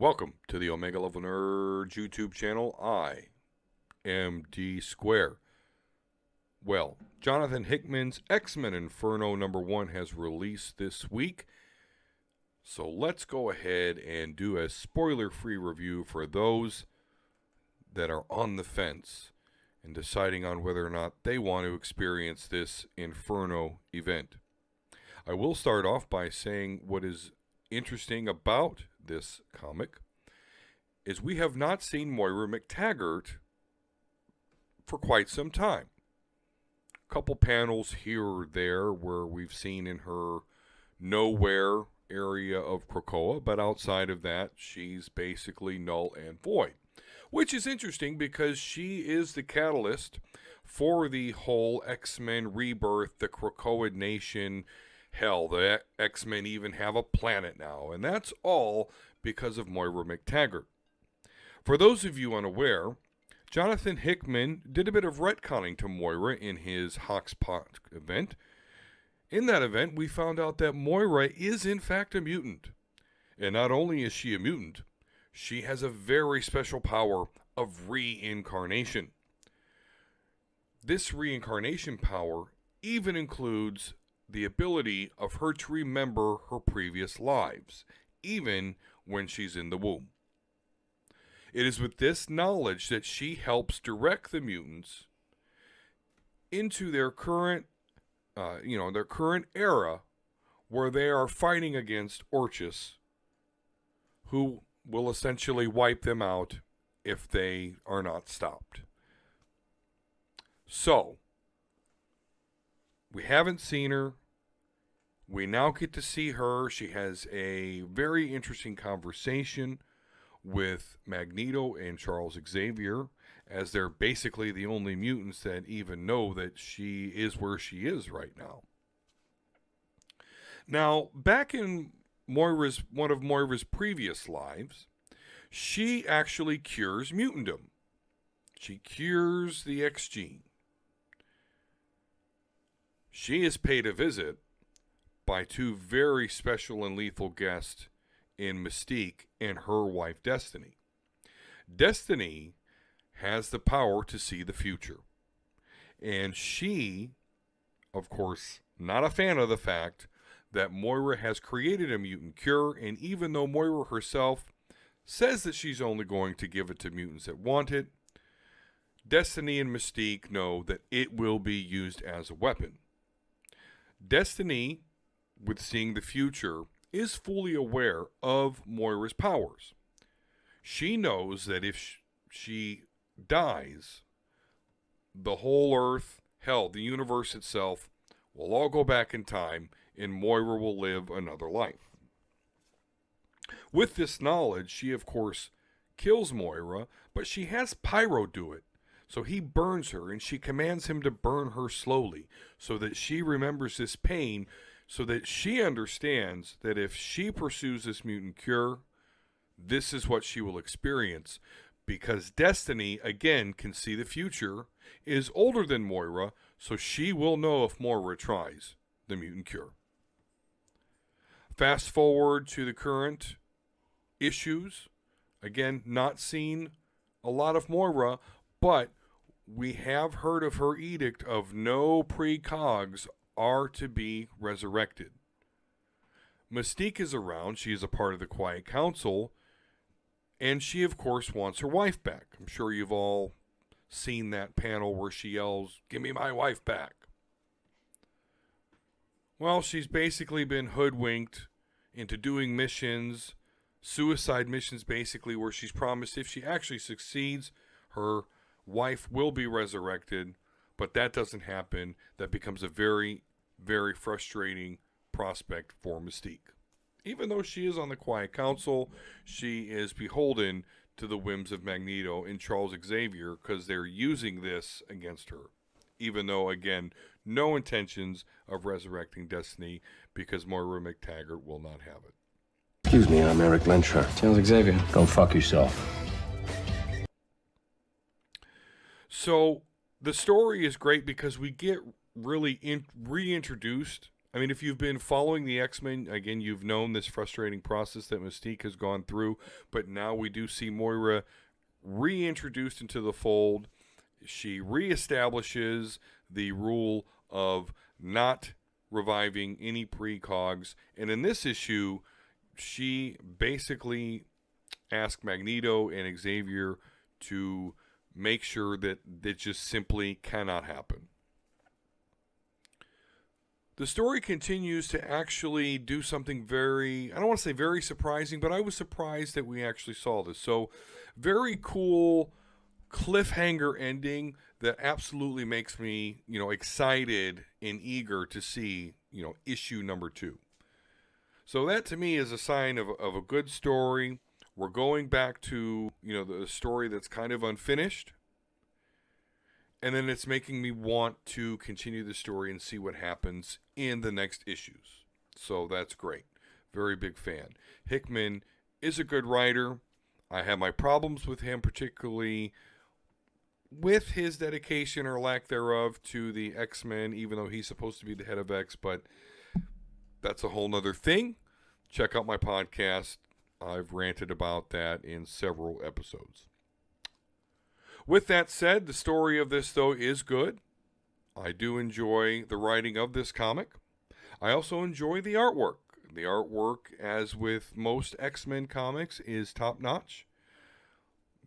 Welcome to the Omega Level Nerd YouTube channel. I am Dsquare. Well, Jonathan Hickman's X-Men Inferno #1 has released this week. So let's go ahead and do a spoiler-free review for those that are on the fence and deciding on whether or not they want to experience this Inferno event. I will start off by saying what is interesting about this comic is we have not seen Moira McTaggart for quite some time. A couple panels here or there where we've seen in her nowhere area of Krakoa, but outside of that, she's basically null and void. Which is interesting because she is the catalyst for the whole X-Men rebirth, the Krakoa Nation. Hell, the X-Men even have a planet now, and that's all because of Moira McTaggart. For those of you unaware, Jonathan Hickman did a bit of retconning to Moira in his Hawkspot event. In that event, we found out that Moira is in fact a mutant. And not only is she a mutant, she has a very special power of reincarnation. This reincarnation power even includes the ability of her to remember her previous lives, even when she's in the womb. It is with this knowledge that she helps direct the mutants into their current, their current era, where they are fighting against Orchis, who will essentially wipe them out if they are not stopped. So, we haven't seen her. We now get to see her. She has a very interesting conversation with Magneto and Charles Xavier, as they're basically the only mutants that even know that she is where she is right now. Now, back in one of Moira's previous lives, she actually cures mutantdom. She cures the X gene. She is paid a visit by two very special and lethal guests in Mystique and her wife Destiny. Destiny has the power to see the future. And she, of course, not a fan of the fact that Moira has created a mutant cure, and even though Moira herself says that she's only going to give it to mutants that want it, Destiny and Mystique know that it will be used as a weapon. Destiny, with seeing the future, is fully aware of Moira's powers. She knows that if she dies, the whole Earth, hell, the universe itself, will all go back in time, and Moira will live another life. With this knowledge, she, of course, kills Moira, but she has Pyro do it. So he burns her, and she commands him to burn her slowly, so that she remembers this pain, so that she understands that if she pursues this mutant cure, this is what she will experience. Because Destiny, again, can see the future, is older than Moira, so she will know if Moira tries the mutant cure. Fast forward to the current issues. Again, not seen a lot of Moira, but we have heard of her edict of no precogs are to be resurrected. Mystique is around. She is a part of the Quiet Council, and she, of course, wants her wife back. I'm sure you've all seen that panel where she yells, "Give me my wife back." Well, she's basically been hoodwinked into doing missions, suicide missions basically, where she's promised if she actually succeeds, her wife will be resurrected, but that doesn't happen. That becomes a very, very frustrating prospect for Mystique. Even though she is on the Quiet Council, she is beholden to the whims of Magneto and Charles Xavier because they're using this against her. Even though, again, no intentions of resurrecting Destiny because Moira McTaggart will not have it. Excuse me, I'm Eric Lensher. Charles Xavier. Go fuck yourself. So the story is great because we get really reintroduced I mean, if you've been following the X-Men, again, you've known this frustrating process that Mystique has gone through, but now we do see Moira reintroduced into the fold. She reestablishes the rule of not reviving any precogs, and in this issue, she basically asked Magneto and Xavier to make sure that it just simply cannot happen. The story continues to actually do something very, I don't want to say very surprising, but I was surprised that we actually saw this. So, very cool cliffhanger ending that absolutely makes me, excited and eager to see, issue number 2. So that to me is a sign of a good story. We're going back to, the story that's kind of unfinished. And then it's making me want to continue the story and see what happens in the next issues. So that's great. Very big fan. Hickman is a good writer. I have my problems with him, particularly with his dedication or lack thereof to the X-Men, even though he's supposed to be the head of X, but that's a whole nother thing. Check out my podcast. I've ranted about that in several episodes. With that said, the story of this, though, is good. I do enjoy the writing of this comic. I also enjoy the artwork. The artwork, as with most X-Men comics, is top-notch.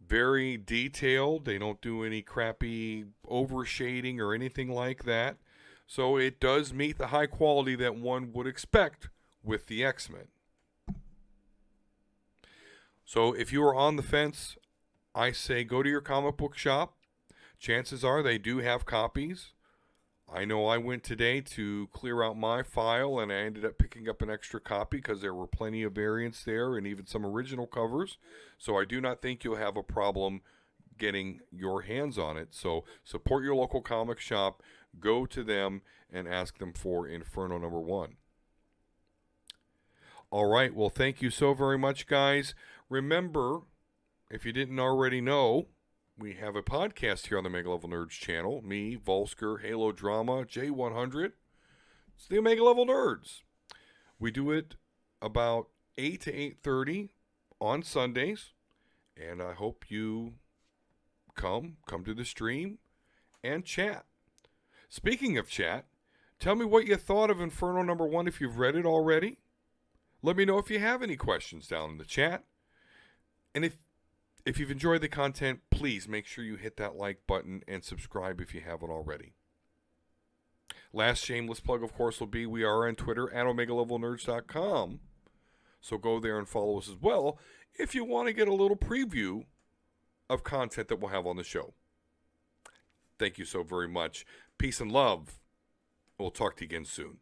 Very detailed. They don't do any crappy overshading or anything like that. So it does meet the high quality that one would expect with the X-Men. So if you are on the fence, I say go to your comic book shop. Chances are they do have copies. I know I went today to clear out my file, and I ended up picking up an extra copy because there were plenty of variants there and even some original covers. So I do not think you'll have a problem getting your hands on it. So support your local comic shop. Go to them and ask them for Inferno number 1. All right. Well, thank you so very much, guys. Remember, if you didn't already know, we have a podcast here on the Omega Level Nerds channel. Me, Volsker, Halo Drama, J100. It's the Omega Level Nerds. We do it about 8 to 8:30 on Sundays. And I hope you come to the stream and chat. Speaking of chat, tell me what you thought of Inferno number 1 if you've read it already. Let me know if you have any questions down in the chat. And if you've enjoyed the content, please make sure you hit that like button and subscribe if you haven't already. Last shameless plug, of course, will be we are on Twitter at OmegaLevelNerds.com. So go there and follow us as well if you want to get a little preview of content that we'll have on the show. Thank you so very much. Peace and love. We'll talk to you again soon.